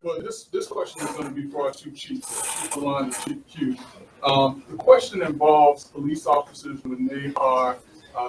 Well, this question is going to be for our two chiefs, Chief Alon and Chief Q. The question involves police officers when they are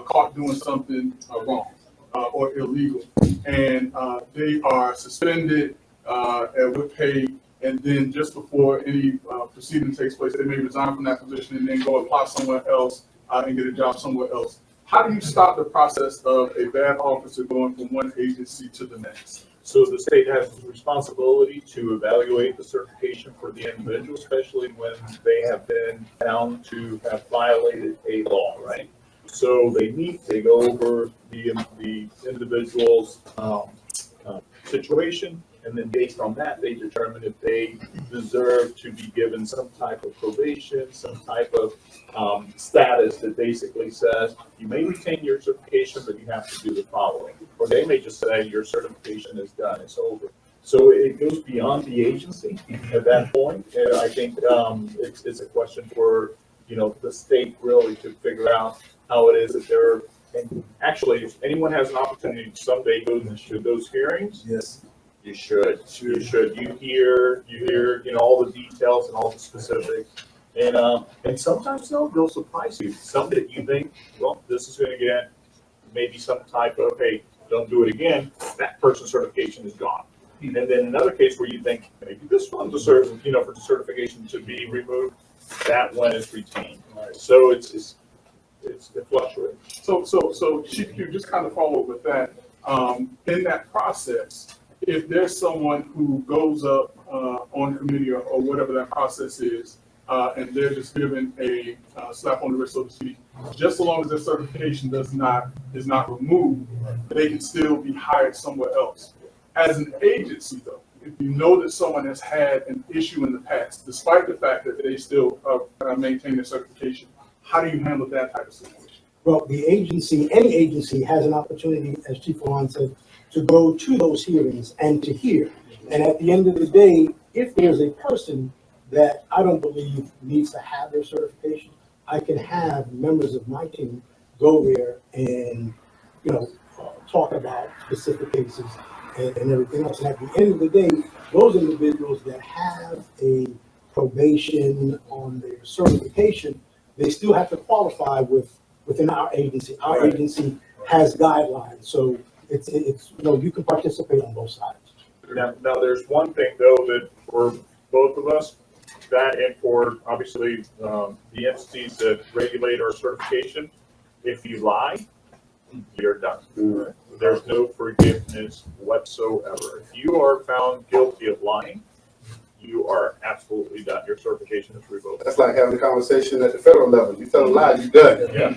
caught doing something wrong or illegal, and they are suspended with pay, and then just before any proceeding takes place, they may resign from that position and then go apply somewhere else and get a job somewhere else. How do you stop the process of a bad officer going from one agency to the next? So the state has the responsibility to evaluate the certification for the individual, especially when they have been found to have violated a law, right? So they go over the individual's situation, and then based on that, they determine if they deserve to be given some type of probation, some type of status that basically says you may retain your certification, but you have to do the following. Or they may just say your certification is done, it's over. So it goes beyond the agency at that point. And I think it's a question for the state really to figure out how it is that they're. And actually, if anyone has an opportunity to someday go to those hearings, Yes. you should. You should. You hear, all the details and all the specifics. And sometimes they'll surprise you. Some that you think, well, this is going to get maybe some type of, hey, don't do it again. That person's certification is gone. And then another case where you think maybe this one deserves, for the certification to be removed, that one is retained. So it fluctuates. So Chief Q, just kind of follow up with that. In that process, if there's someone who goes up on committee or whatever that process is, and they're just given a slap on the wrist, so to speak, just so long as their certification is not removed, they can still be hired somewhere else. As an agency, though, if you know that someone has had an issue in the past, despite the fact that they still maintain their certification, how do you handle that type of situation? Well, the agency, any agency has an opportunity, as Chief Alon said, to go to those hearings and to hear. And at the end of the day, if there's a person that I don't believe needs to have their certification, I can have members of my team go there and, talk about specific cases and everything else. And at the end of the day, those individuals that have a probation on their certification, they still have to qualify within our agency. Our agency has guidelines, so it's you can participate on both sides. Now there's one thing though that for both of us, that and for obviously the entities that regulate our certification, if you lie, you're done. There's no forgiveness whatsoever. If you are found guilty of lying, you are absolutely done. Your certification is revoked. That's like having a conversation at the federal level. You tell a lie, you're done. Yeah.